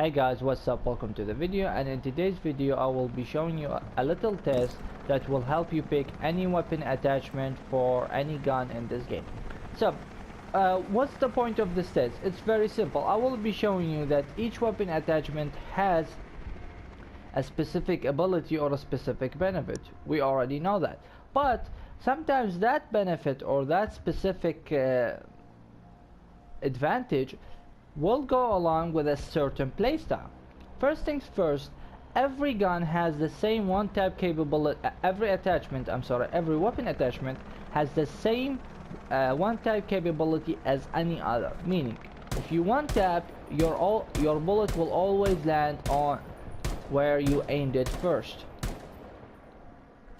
Hey guys, what's up? Welcome to the video, and in today's video I will be showing you a little test that will help you pick any weapon attachment for any gun in this game. So what's the point of this test? It's very simple. I will be showing you that each weapon attachment has a specific ability or a specific benefit. We already know that, but sometimes that benefit or that specific advantage will go along with a certain playstyle. First things first, every gun has the same one tap capability. Every weapon attachment has the same one tap capability as any other. Meaning, if you one tap, your bullet will always land on where you aimed it first.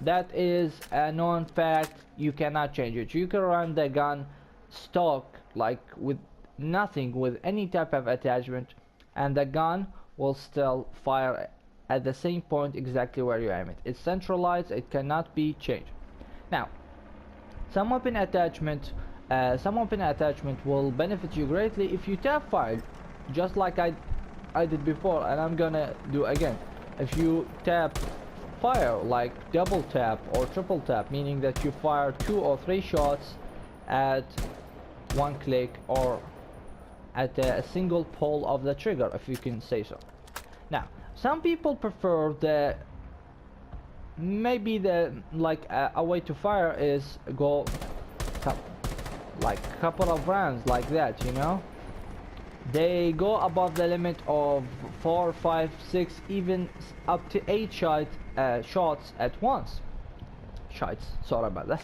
That is a known fact. You cannot change it. You can run the gun stock, like with nothing, with any type of attachment, and the gun will still fire at the same point exactly where you aim it. It's centralized. It cannot be changed. Now, some weapon attachment will benefit you greatly if you tap fire, just like I did before, and I'm gonna do again. If you tap fire, like double tap or triple tap, meaning that you fire 2 or 3 shots at one click or at a single pull of the trigger, if you can say so. Now, some people prefer maybe a way to fire is go like couple of rounds like that, you know. They go above the limit of 4, 5, 6, even up to 8 shots at once. Sorry about that.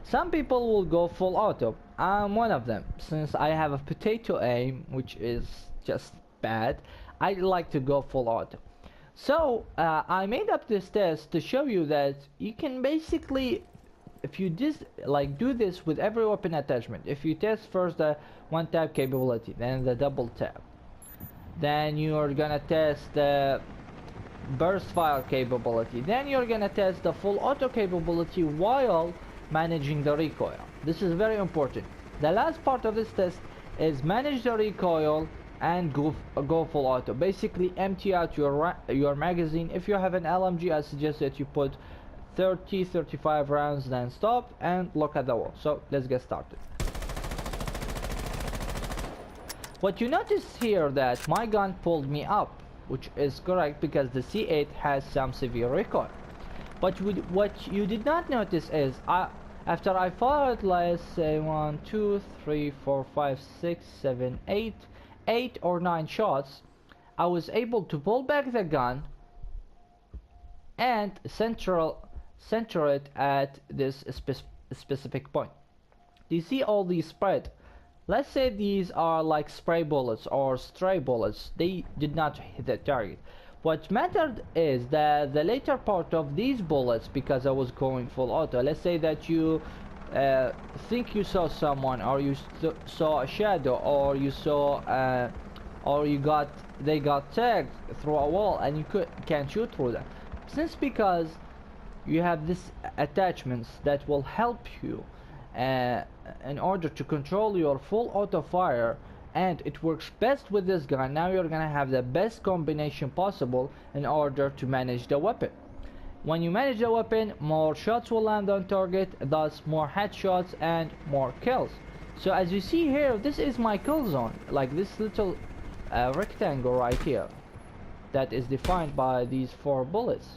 Some people will go full auto. I'm one of them. Since I have a potato aim, which is just bad, I like to go full auto. So I made up this test to show you that you can basically, if you do this with every weapon attachment. If you test first the one tap capability, then the double tap, then you're gonna test the burst fire capability, then you're gonna test the full auto capability while managing the recoil. This is very important. The last part of this test is manage the recoil and go full auto. Basically empty out your magazine. If you have an LMG, I suggest that you put 30-35 rounds, then stop and look at the wall. So let's get started. What you notice here, that my gun pulled me up, which is correct because the C8 has some severe recoil. But what you did not notice is after I fired, let's say 1, 2, 3, 4, 5, 6, 7, 8 or 9 shots, I was able to pull back the gun and center it at this specific point. Do you see all these spread? Let's say these are like spray bullets or stray bullets. They did not hit the target. What mattered is the later part of these bullets, because I was going full auto. Let's say that you think you saw someone, or you saw a shadow, or you saw they got tagged through a wall and you can't shoot through them. Because you have these attachments that will help you in order to control your full auto fire, and it works best with this gun. Now you're gonna have the best combination possible in order to manage the weapon. When you manage the weapon, more shots will land on target, thus more headshots and more kills. So as you see here, this is my kill zone, like this little rectangle right here that is defined by these 4 bullets.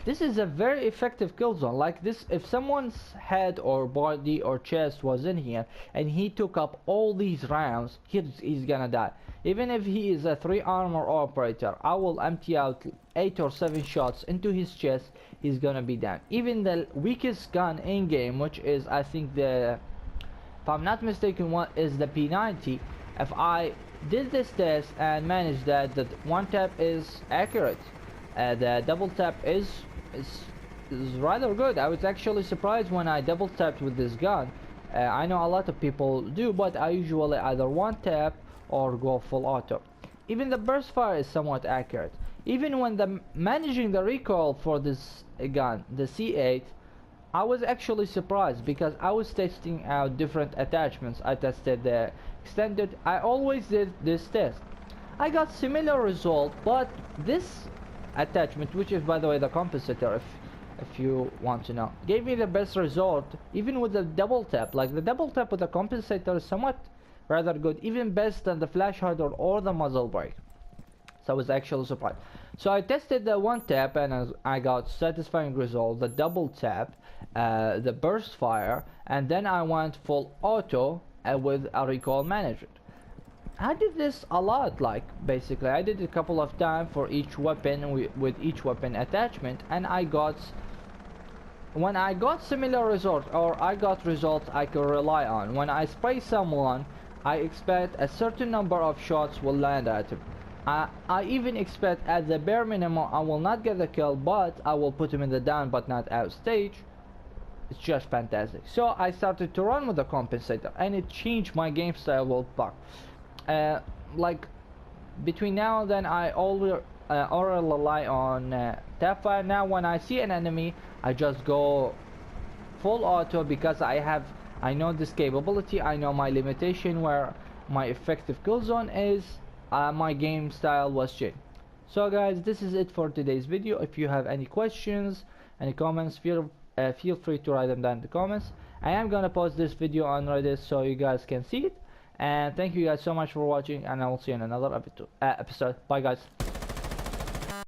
This is a very effective kill zone. Like this, if someone's head or body or chest was in here and he took up all these rounds, he's gonna die. Even if he is a 3 armor operator, I will empty out 8 or 7 shots into his chest, he's gonna be down. Even the weakest gun in game, which is, I think, if I'm not mistaken, one is the P90. If I did this test and managed that, the one tap is accurate. The double tap is rather good. I was actually surprised when I double tapped with this gun. I know a lot of people do, but I usually either one tap or go full auto. Even the burst fire is somewhat accurate. Even when managing the recoil for this gun, the C8, I was actually surprised because I was testing out different attachments. I tested the extended. I always did this test. I got similar result, but this attachment, which is by the way the compensator, if you want to know, gave me the best result even with the double tap. Like the double tap with the compensator is somewhat rather good, even best than the flash hider or the muzzle brake. So I was actually surprised. So I tested the one tap and I got satisfying result, the double tap, the burst fire, and then I went full auto with a recoil management. I did this a lot, like basically I did it a couple of times for each weapon with each weapon attachment, and when I got similar results, or I got results I could rely on. When I spray someone, I expect a certain number of shots will land at him. I even expect at the bare minimum I will not get the kill, but I will put him in the down but not out stage. It's just fantastic. So I started to run with the compensator and it changed my game style with buck. Like between now and then I already rely on tap fire. Now when I see an enemy I just go full auto because I know this capability, I know my limitation where my effective kill zone is. My game style was changed. So guys, this is it for today's video. If you have any questions, any comments, feel free to write them down in the comments. I am gonna post this video on Reddit so you guys can see it. And thank you guys so much for watching, and I will see you in another episode. Bye guys.